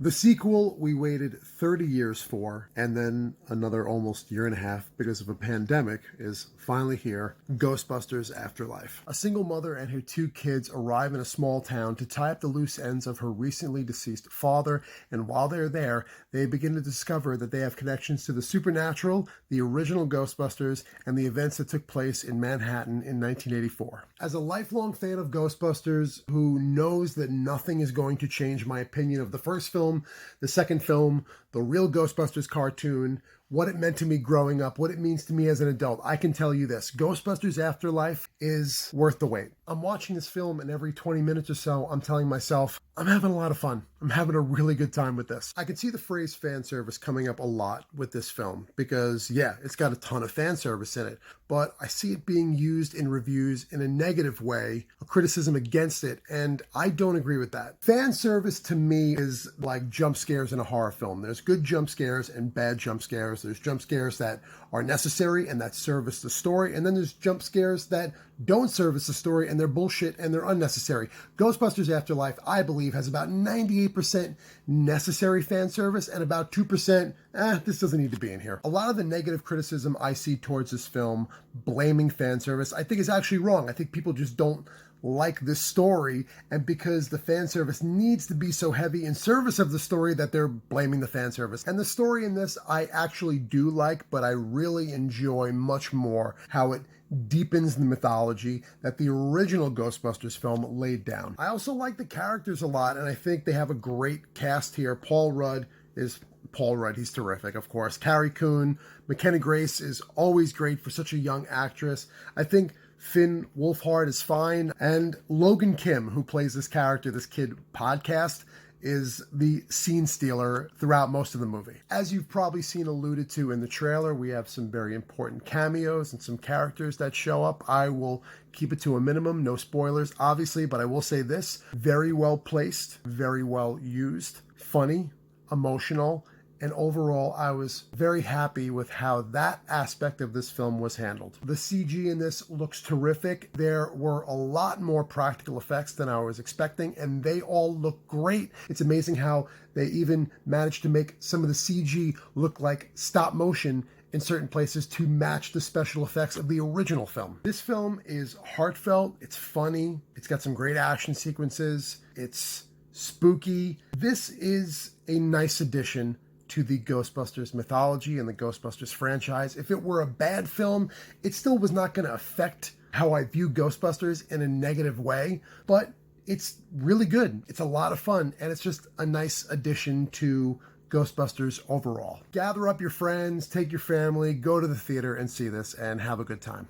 The sequel we waited 30 years for, and then another almost year and a half because of a pandemic, is finally here. Ghostbusters Afterlife. A single mother and her two kids arrive in a small town to tie up the loose ends of her recently deceased father, and while they're there, they begin to discover that they have connections to the supernatural, the original Ghostbusters, and the events that took place in Manhattan in 1984. As a lifelong fan of Ghostbusters who knows that nothing is going to change my opinion of the first film, the second film, the real Ghostbusters cartoon, what it meant to me growing up, what it means to me as an adult, I can tell you this: Ghostbusters Afterlife is worth the wait. I'm watching this film, and every 20 minutes or so, I'm telling myself, I'm having a lot of fun. I'm having a really good time with this. I can see the phrase fan service coming up a lot with this film because, yeah, it's got a ton of fan service in it, but I see it being used in reviews in a negative way, a criticism against it, and I don't agree with that. Fan service to me is like jump scares in a horror film. There's good jump scares and bad jump scares. There's jump scares that are necessary and that service the story, and then there's jump scares that don't service the story and they're bullshit and they're unnecessary. Ghostbusters Afterlife, I believe, has about 98% necessary fan service and about 2%, this doesn't need to be in here. A lot of the negative criticism I see towards this film, blaming fan service, I think is actually wrong. I think people just don't like this story, and because the fan service needs to be so heavy in service of the story that they're blaming the fan service. And the story in this I actually do like, but I really enjoy much more how it deepens the mythology that the original Ghostbusters film laid down. I also like the characters a lot, and I think they have a great cast here. Paul Rudd, he's terrific, of course. Carrie Coon, McKenna Grace is always great for such a young actress. I think Finn Wolfhard is fine, and Logan Kim, who plays this character, this kid Podcast, is the scene stealer throughout most of the movie. As you've probably seen alluded to in the trailer, we have some very important cameos and some characters that show up. I will keep it to a minimum, no spoilers, obviously, but I will say this: very well placed, very well used, funny, emotional, and overall, I was very happy with how that aspect of this film was handled. The CG in this looks terrific. There were a lot more practical effects than I was expecting, and they all look great. It's amazing how they even managed to make some of the CG look like stop motion in certain places to match the special effects of the original film. This film is heartfelt, it's funny, it's got some great action sequences, it's spooky. This is a nice addition to the Ghostbusters mythology and the Ghostbusters franchise. If it were a bad film, it still was not going to affect how I view Ghostbusters in a negative way, but it's really good. It's a lot of fun, and it's just a nice addition to Ghostbusters overall. Gather up your friends, take your family, go to the theater and see this, and have a good time.